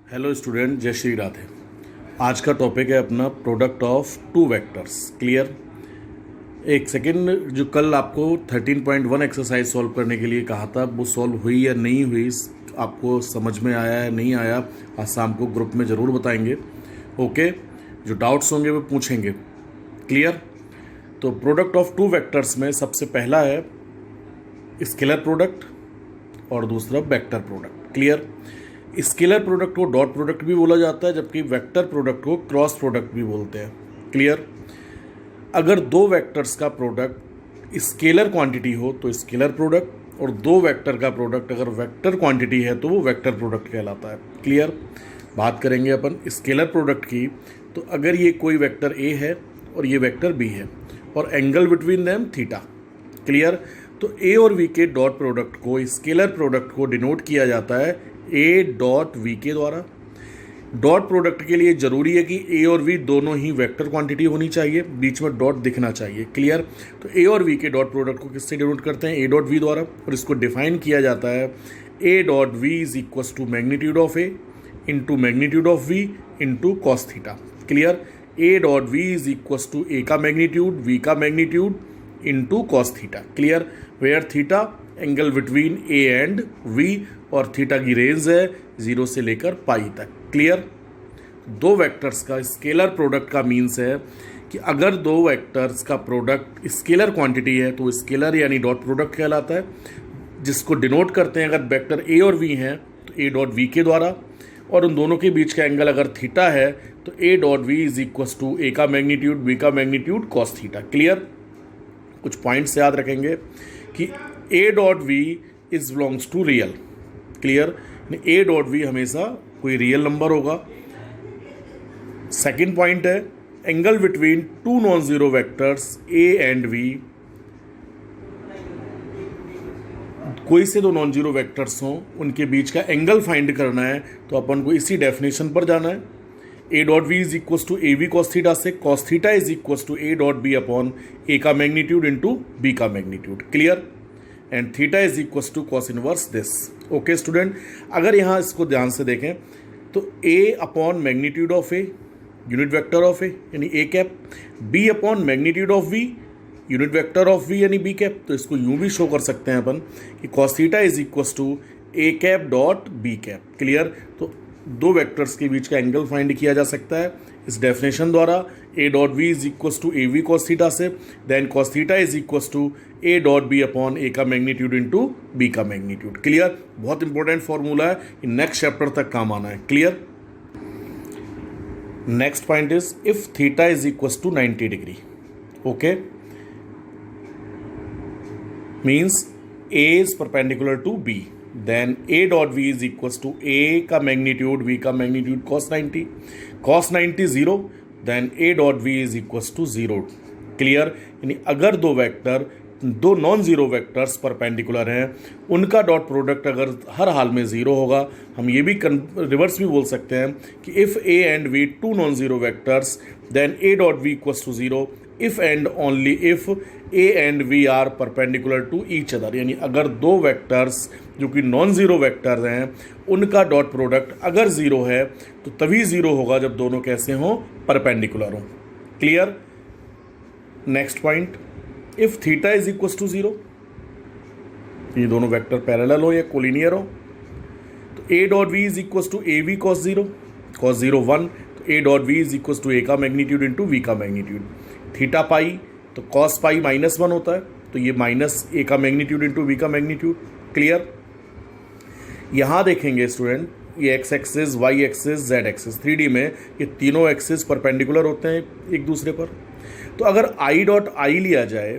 Hello student, जय श्री राधे। आज का टॉपिक है अपना product of two vectors. Clear? एक सेकेंड, जो कल आपको 13.1 एक्सरसाइज सॉल्व करने के लिए कहा था वो सॉल्व हुई या नहीं हुई, आपको समझ में आया या नहीं आया, आज शाम को ग्रुप में ज़रूर बताएंगे। ओके, जो डाउट्स होंगे वो पूछेंगे। क्लियर? तो प्रोडक्ट ऑफ टू वेक्टर्स में सबसे पहला है स्केलर प्रोडक्ट और दूसरा vector product. Clear? Scalar product co dot product भी बोला जाता है, जबकि वेक्टर प्रोडक्ट को क्रॉस प्रोडक्ट भी बोलते हैं। क्लियर? अगर दो वेक्टर्स का प्रोडक्ट स्केलर क्वांटिटी हो तो स्केलर प्रोडक्ट, और दो वेक्टर का प्रोडक्ट अगर वेक्टर क्वांटिटी है तो वो वेक्टर प्रोडक्ट कहलाता है। क्लियर? बात करेंगे अपन स्केलर प्रोडक्ट की। तो अगर ये कोई वेक्टर ए है और ये वेक्टर बी है और angle between them theta. Clear? तो ए और वी के डॉट प्रोडक्ट को, स्केलर प्रोडक्ट को डिनोट किया जाता है ए डॉट वी के द्वारा। डॉट प्रोडक्ट के लिए जरूरी है कि ए और वी दोनों ही वेक्टर क्वांटिटी होनी चाहिए, बीच में डॉट दिखना चाहिए। क्लियर? तो ए और वी के डॉट प्रोडक्ट को किससे डिनोट करते हैं? ए डॉट वी द्वारा। और इसको डिफाइन किया जाता है A dot V is equal to magnitude of A into magnitude of V into cos theta. Clear? A dot V is equal to A का मैग्नीट्यूड, वी का magnitude into cos theta. Clear? Where theta angle between A and V, और theta की range है 0 से लेकर पाई तक। Clear? दो vectors का स्केलर प्रोडक्ट का मीन्स है कि अगर दो वेक्टर्स का प्रोडक्ट स्केलर क्वांटिटी है तो स्केलर यानी डॉट प्रोडक्ट कहलाता है, जिसको डिनोट करते हैं अगर वेक्टर ए और वी हैं तो ए डॉट वी के द्वारा, और उन दोनों के बीच का एंगल अगर थीटा है तो A dot V is equal to A का मैग्नीट्यूड, वी का मैग्नीट्यूड, कॉस थीटा। क्लियर? कुछ पॉइंट्स याद रखेंगे कि A dot V is belongs to real. Clear? A dot V हमेशा कोई रियल नंबर होगा। सेकंड पॉइंट है angle between two non zero vectors A and V. कोई से दो नॉन जीरो वेक्टर्स हों, उनके बीच का एंगल फाइंड करना है तो अपन को इसी डेफिनेशन पर जाना है। A dot V is equal to A V cos theta से cos theta is equal to A dot B upon A का मैग्नीट्यूड इंटू बी का magnitude. Clear? And theta is equal to cos inverse this. Okay student, अगर यहाँ इसको ध्यान से देखें तो A upon magnitude of A unit vector of A यानी A cap, B upon magnitude of V unit vector of we यानी B cap. तो इसको यूं भी शो कर सकते हैं अपन कि cos theta is equal to A cap dot B cap. Clear? तो दो वेक्टर्स के बीच का एंगल फाइंड किया जा सकता है इस डेफिनेशन द्वारा, A dot V is equal to A V cos theta से, then cos theta is equal to A dot B upon A का मैग्नीट्यूड इंटू बी का मैग्नीट्यूड। क्लियर? बहुत इंपॉर्टेंट फॉर्मूला है, नेक्स्ट चैप्टर तक काम आना है। Clear? Next point is if theta is equal to 90 degree. Okay, means A is perpendicular to B, then A dot V is equal to A का magnitude, V का magnitude, cos 90, cos 90 0, then A dot V is equal to 0। Clear? यानी अगर दो non zero vectors perpendicular हैं, उनका dot product अगर हर हाल में 0 होगा, हम ये भी रिवर्स भी बोल सकते हैं कि if A and V two non zero vectors then A dot V equals to 0 if and only if A and V are perpendicular to each other. यानी अगर दो वेक्टर्स जो कि नॉन जीरो वेक्टर्स हैं उनका डॉट प्रोडक्ट अगर 0 है तो तभी 0 होगा जब दोनों कैसे हों? परपेंडिकुलर हों। Clear? Next point, if theta is equal to 0, ये दोनों वेक्टर पैरेलल हो या कोलिनियर हो, तो A dot V is equal to A V cos 0, cos 0 1, तो A dot V is equal to A का मैग्नीट्यूड इंटू वी का magnitude. Theta pi तो कॉस पाई -1 होता है, तो ये माइनस ए का मैग्नीट्यूड इंटू वी का मैग्नीट्यूड। क्लियर? यहाँ देखेंगे स्टूडेंट, ये X axis, Y axis, Z axis, 3D में ये तीनों एक्सिस परपेंडिकुलर होते हैं एक दूसरे पर। तो अगर आई डॉट आई लिया जाए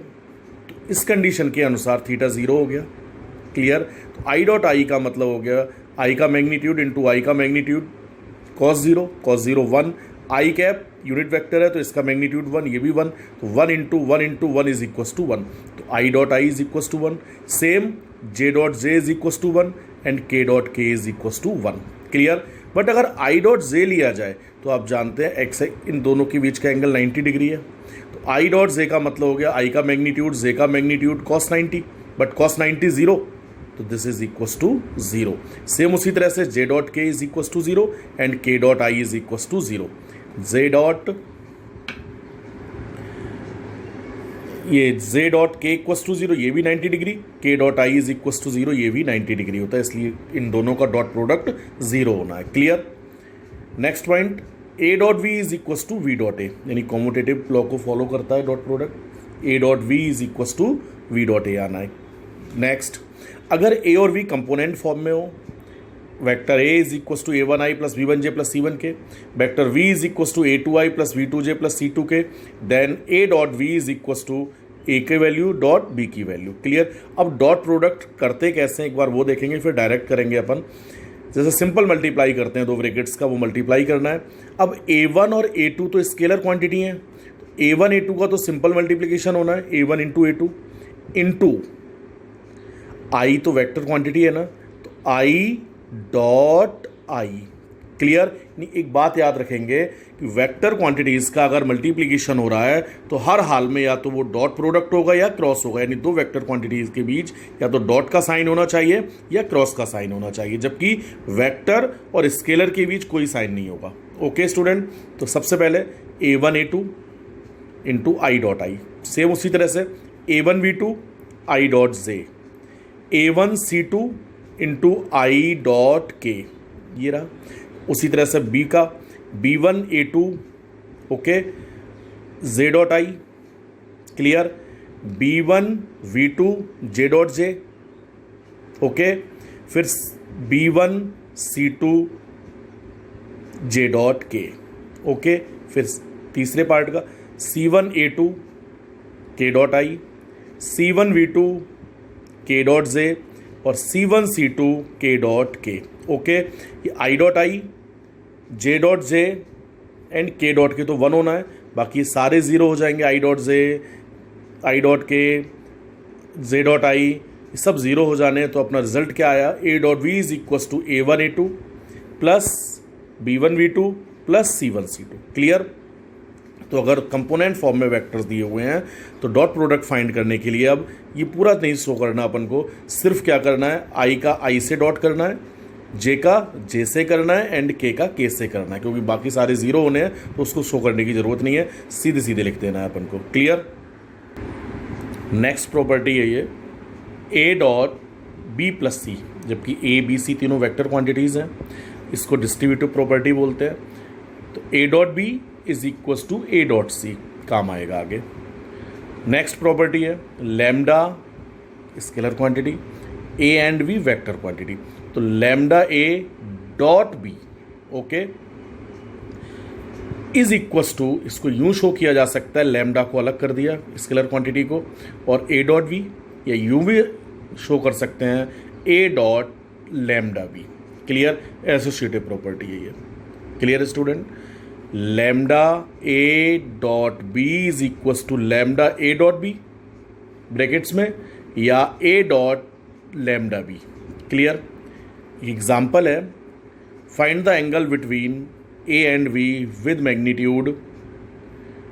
तो इस कंडीशन के अनुसार थीटा 0 हो गया। क्लियर? तो आई डॉट आई का मतलब हो गया आई का मैग्नीट्यूड इंटू आई का मैग्नीट्यूड, कॉस 0 1, आई कैप यूनिट वेक्टर है तो इसका मैग्नीट्यूड 1, ये भी 1, तो 1 इंटू 1 इज इक्वल टू 1, तो I dot I is equal to 1। Same J dot J is equal to 1 and K dot K is equal to 1। Clear? But अगर I dot J लिया जाए तो आप जानते हैं एक्स इन दोनों के बीच का एंगल 90 डिग्री है, तो आई डॉट जे का मतलब हो गया आई का मैग्नीट्यूड, जे का मैग्नीट्यूड, cos 90, बट cos 90 0, तो this is equal to 0। Same उसी तरह से J dot K is equal to 0 and K dot I is equal to 0। J dot K equal to 0 ये भी 90 degree, K dot I is equal to 0 ये भी 90 degree होता है, इसलिए इन दोनों का डॉट प्रोडक्ट 0 होना है। Clear. Next point, A dot V is equal to V dot A, यानी कॉम्यूटेटिव लॉ को फॉलो करता है dot product. A dot V is equal to V dot A आना है। नेक्स्ट, अगर ए और वी कंपोनेंट फॉर्म में हो, vector A is equal to a1i plus b1j plus c1 K, vector v is equal to a2i plus v2j plus c2 K, then a dot v is equal to a के value dot b की value. Clear. अब dot product करते कैसे एक बार वो देखेंगे, फिर direct करेंगे अपन। जैसे सिंपल मल्टीप्लाई करते हैं दो ब्रैकेट्स का, वो मल्टीप्लाई करना है। अब a1 और a2 तो स्केलर क्वांटिटी हैं, a1 a2 का तो सिंपल मल्टीप्लिकेशन होना है, a1 into a2 into i तो वेक्टर क्वांटिटी है ना, तो i डॉट आई। क्लियर। एक बात याद रखेंगे कि वेक्टर क्वांटिटीज का अगर मल्टीप्लिकेशन हो रहा है तो हर हाल में या तो वो डॉट प्रोडक्ट होगा या क्रॉस होगा, यानी दो वेक्टर क्वांटिटीज के बीच या तो डॉट का साइन होना चाहिए या क्रॉस का साइन होना चाहिए, जबकि वेक्टर और स्केलर के बीच कोई साइन नहीं होगा। ओके स्टूडेंट, तो सबसे पहले a1 a2 इंटू आई डॉट आई, सेम उसी तरह से a1 v2 I dot J, a1 c2 into I dot के, ये रहा। उसी तरह से बी का b1 a2 okay J dot I. Clear. b1 v2 J dot J okay, फिर b1 c2 जे डॉट के ओके, फिर तीसरे पार्ट का c1 a2 के डॉट आई, c1 v2 के डॉट जे और c1 c2 के डॉट के ओके। ये आई dot I, J dot J and K dot के तो 1 होना है, बाकी सारे 0 हो जाएंगे। I dot J, I dot के, जे डॉट आई, ये सब 0 हो जाने हैं। तो अपना रिजल्ट क्या आया, A dot V is equal to a1 a2 plus b1 v2 plus c1 c2। Clear. तो अगर कंपोनेंट फॉर्म में वेक्टर्स दिए हुए हैं तो डॉट प्रोडक्ट फाइंड करने के लिए अब ये पूरा नहीं शो करना अपन को, सिर्फ क्या करना है, आई का आई से डॉट करना है, जे का जे से करना है एंड के का के से करना है, क्योंकि बाकी सारे 0 होने हैं तो उसको शो करने की ज़रूरत नहीं है, सीधे सीधे लिख देना है अपन को। क्लियर। नेक्स्ट प्रॉपर्टी है ये ए डॉट बी प्लस सी, जबकि ए बी सी तीनों वेक्टर क्वांटिटीज़ हैं, इसको डिस्ट्रीब्यूटिव प्रॉपर्टी बोलते हैं। तो A dot B is equal to A dot C, काम आएगा आगे। नेक्स्ट प्रॉपर्टी है lambda scalar quantity, A and B vector quantity, तो lambda A dot B okay is equal to, इसको यूं शो किया जा सकता है, लैम्डा को अलग कर दिया स्केलर क्वांटिटी को, और ए डॉट बी या यूं भी शो कर सकते हैं A dot lambda B. Clear. Associative property है ये। Clear student. Lambda A dot B is equal to lambda A dot B brackets में या A dot lambda B. Clear. Example है, find the angle between A and V with magnitude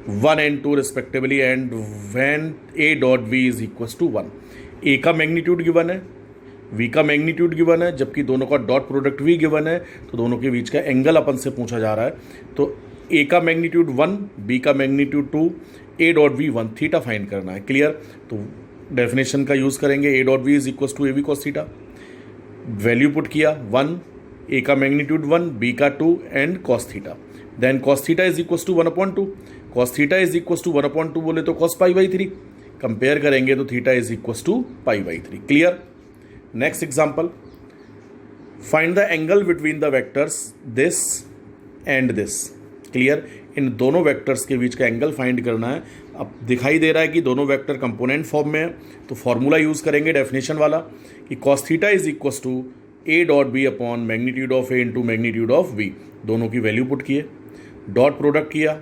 1 and 2 respectively and when A dot B is equal to 1। A का magnitude given है, V का magnitude given है, जबकि दोनों का dot product भी given है, तो दोनों के बीच का एंगल अपन से पूछा जा रहा है। तो ए का मैग्नीट्यूड 1, बी का magnitude 2, A dot V 1, theta find करना है। क्लियर। तो डेफिनेशन का यूज़ करेंगे, A dot V is equal to A V cos theta, value put किया 1, ए का मैग्नीट्यूड 1, बी का 2 and cos theta, then cos theta is equal to 1/2, cos theta is equal to 1/2 बोले तो cos π/3, compare करेंगे तो theta is equal to π/3। Clear. Next example, find the angle between the vectors this and this. Clear. इन दोनों vectors के बीच का angle find करना है। अब दिखाई दे रहा है कि दोनों वेक्टर कंपोनेंट फॉर्म में है, तो फॉर्मूला यूज़ करेंगे डेफिनेशन वाला कि cos theta is equal to A dot B upon magnitude of A into magnitude of B. दोनों की वैल्यू पुट किए, डॉट प्रोडक्ट किया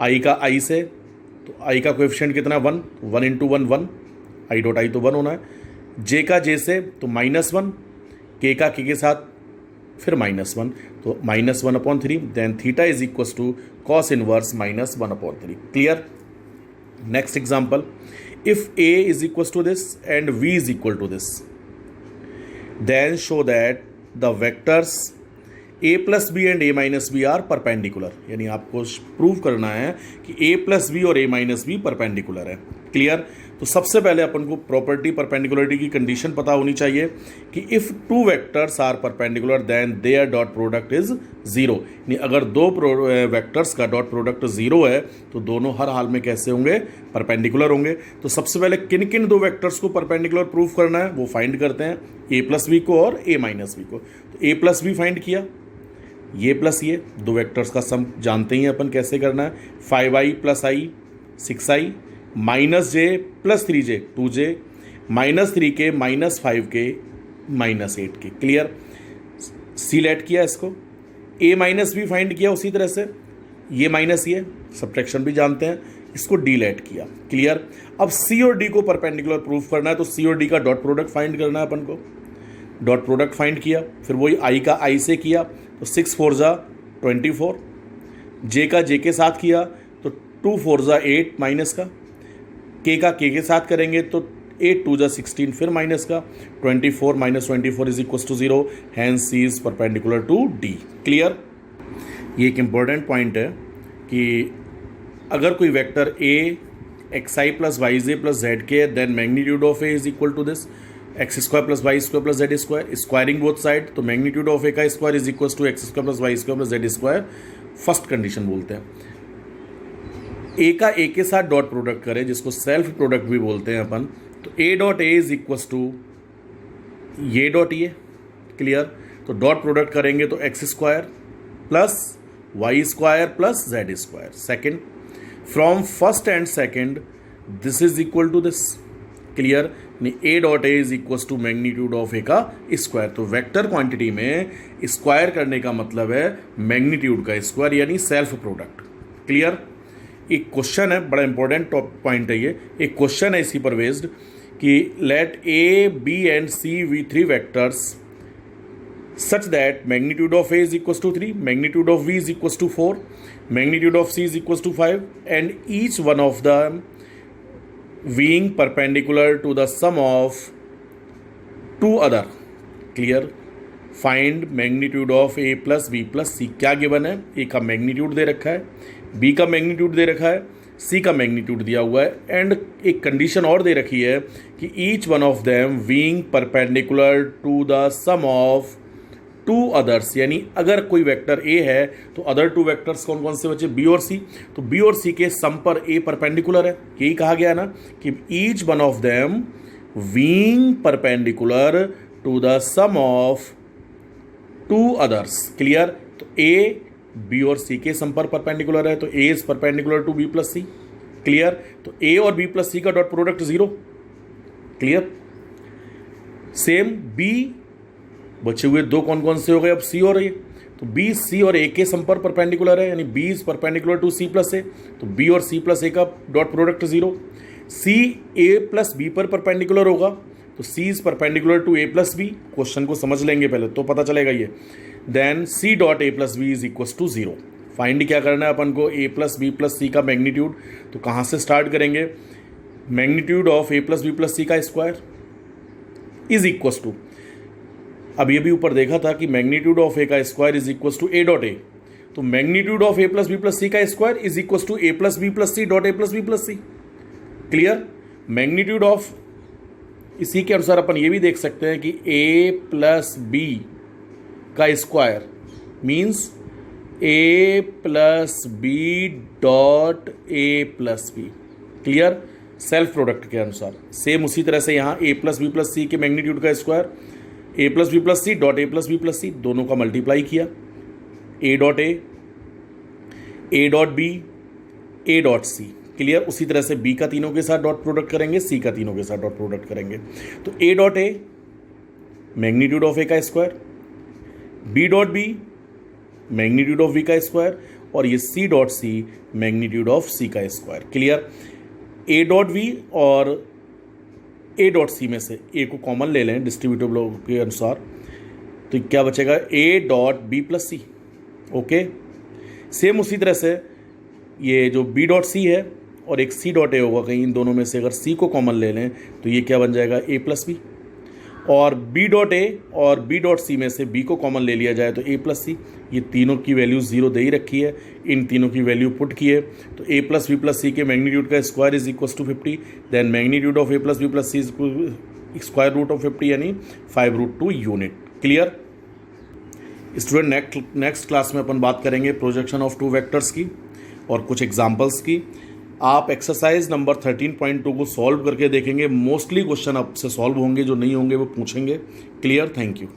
आई का आई से, तो आई का कोएफिशिएंट कितना, 1, 1 इंटू 1 1, आई डॉट आई तो 1 होना है, जे का जे से तो -1, के का के साथ फिर -1, तो -1/3, then theta is equal to cos inverse -1/3। Clear. Next example, if A is equal to this and V is equal to this, then show that the vectors a plus B and a minus B are perpendicular, यानी आपको prove करना है कि a plus B और a minus B perpendicular है। Clear? तो सबसे पहले अपन को प्रॉपर्टी परपेंडिकुलरिटी की कंडीशन पता होनी चाहिए कि if two vectors are perpendicular then their dot product is zero, यानी अगर दो वेक्टर्स का डॉट प्रोडक्ट जीरो है तो दोनों हर हाल में कैसे होंगे? परपेंडिकुलर होंगे। तो सबसे पहले किन किन दो वेक्टर्स को परपेंडिकुलर प्रूफ करना है वो फाइंड करते हैं, a प्लस बी को और a माइनस बी को। तो a प्लस बी फाइंड किया, ये प्लस ये दो वेक्टर्स का सम जानते ही अपन कैसे करना है, 5i plus I 6i minus J plus 3j 2j minus 3k minus 5k minus 8k। Clear? Select किया इसको, a माइनस बी फाइंड किया उसी तरह से, ये माइनस ये सब्ट्रैक्शन भी जानते हैं, इसको डी लेट किया। क्लियर? अब c और d को परपेंडिकुलर प्रूफ करना है तो c और d का डॉट प्रोडक्ट फाइंड करना है अपन को। डॉट प्रोडक्ट फाइंड किया, फिर वही i का i से किया तो 6 4 जा 24, j का j के साथ किया तो 2 4 जा 8 माइनस का, k का k के साथ करेंगे तो 8 2 जा 16 फिर माइनस का, 24 minus 24 is equal to 0, hence c is perpendicular to d। Clear? ये एक इंपॉर्टेंट पॉइंट है कि अगर कोई vector a xi plus yj plus zk है then magnitude of a is equal to this X square plus Y square plus Z square, squaring both side, तो magnitude of A का square is equal to X square plus Y square plus Z square. First condition बोलते हैं। ए का ए के साथ dot product करें जिसको self product भी बोलते हैं अपन, तो A dot A is equal to ये डॉट ये। क्लियर? तो डॉट प्रोडक्ट करेंगे तो X square plus Y square plus Z square. Second, from first and second this is equal to this. Clear? A dot A is equal to magnitude of A का square. तो vector quantity में square करने का मतलब है magnitude का square यानी self product. Clear? एक क्वेश्चन है, बड़ा इंपॉर्टेंट पॉइंट है ये, एक क्वेश्चन है इसी पर बेस्ड कि let A B and C be three vectors such that magnitude of A is equal to 3, magnitude of V is equal to 4, magnitude of C is equal to 5 and each one of the being perpendicular to the sum of two other. Clear? Find magnitude of a plus b plus c। क्या given है? a का magnitude दे रखा है, b का magnitude दे रखा है, c का magnitude दिया हुआ है, एंड एक कंडीशन और दे रखी है कि each one of them being perpendicular to the sum of two others, यानी अगर कोई वेक्टर ए है तो अदर टू वेक्टर्स कौन कौन से बचे? बी और सी। तो बी और सी के सम पर ए परपेंडिकुलर है, यही कहा गया ना कि each one of them being perpendicular to the sum of two others. Clear? तो ए बी और सी के सम पर परपेंडिकुलर है तो A is perpendicular to B plus C. Clear? तो ए और बी प्लस सी का dot product 0। Clear? Same B बचे हुए दो कौन कौन से हो गए अब? सी और ए। तो बी सी और ए के सम पर परपेंडिकुलर है यानी B is perpendicular to C plus A, तो बी और सी प्लस ए का dot product 0। C A plus B पर परपेंडिकुलर होगा तो C is perpendicular to A plus B. Question को समझ लेंगे पहले तो पता चलेगा ये। Then C dot A plus B is equal to 0। Find क्या करना है अपन को? A plus B plus C का मैग्नीट्यूड। तो कहाँ से स्टार्ट करेंगे? Magnitude of A plus B plus C का स्क्वायर इज इक्वल टू, अब ये भी ऊपर देखा था कि मैग्नीट्यूड ऑफ ए का square is equal to A dot A, तो magnitude of A plus B plus C का square is equal to A plus B plus C dot A plus B plus C. Clear? Magnitude of, इसी के अनुसार अपन ये भी देख सकते हैं कि ए प्लस बी का square means A plus B dot A plus B. Clear? Self product के अनुसार। सेम उसी तरह से यहाँ A plus B plus C के मैग्नीट्यूड का square A plus B plus C dot A plus B plus C, दोनों का मल्टीप्लाई किया, A dot A dot B, A dot C. Clear? उसी तरह से बी का तीनों के साथ डॉट प्रोडक्ट करेंगे, सी का तीनों के साथ डॉट प्रोडक्ट करेंगे। तो A dot A magnitude of A का square, B dot B magnitude of B का स्क्वायर, और ये C dot C magnitude of C का square. Clear? A dot V और ए डॉट सी में से ए को कॉमन ले लें डिस्ट्रीब्यूटिव लॉ के अनुसार, तो क्या बचेगा? A dot B plus C. Okay, same उसी तरह से ये जो बी डॉट सी है और एक सी डॉट ए होगा कहीं, इन दोनों में से अगर सी को कॉमन ले लें तो ये क्या बन जाएगा? ए प्लस बी। और बी डॉट ए और बी डॉट सी में से बी को कॉमन ले लिया जाए तो ए प्लस सी, ये तीनों की वैल्यू 0 दे ही रखी है, इन तीनों की वैल्यू पुट की है, तो A plus B plus C के मैग्नीट्यूड का square is equal to 50, then magnitude of A plus B plus C square root of 50 यानी 5√2 unit. Clear student? Next class में अपन बात करेंगे प्रोजेक्शन ऑफ टू वेक्टर्स की और कुछ एग्जांपल्स की। आप एक्सरसाइज नंबर 13.2 को सॉल्व करके देखेंगे, मोस्टली क्वेश्चन आपसे सॉल्व होंगे, जो नहीं होंगे वो पूछेंगे। क्लियर? Thank you.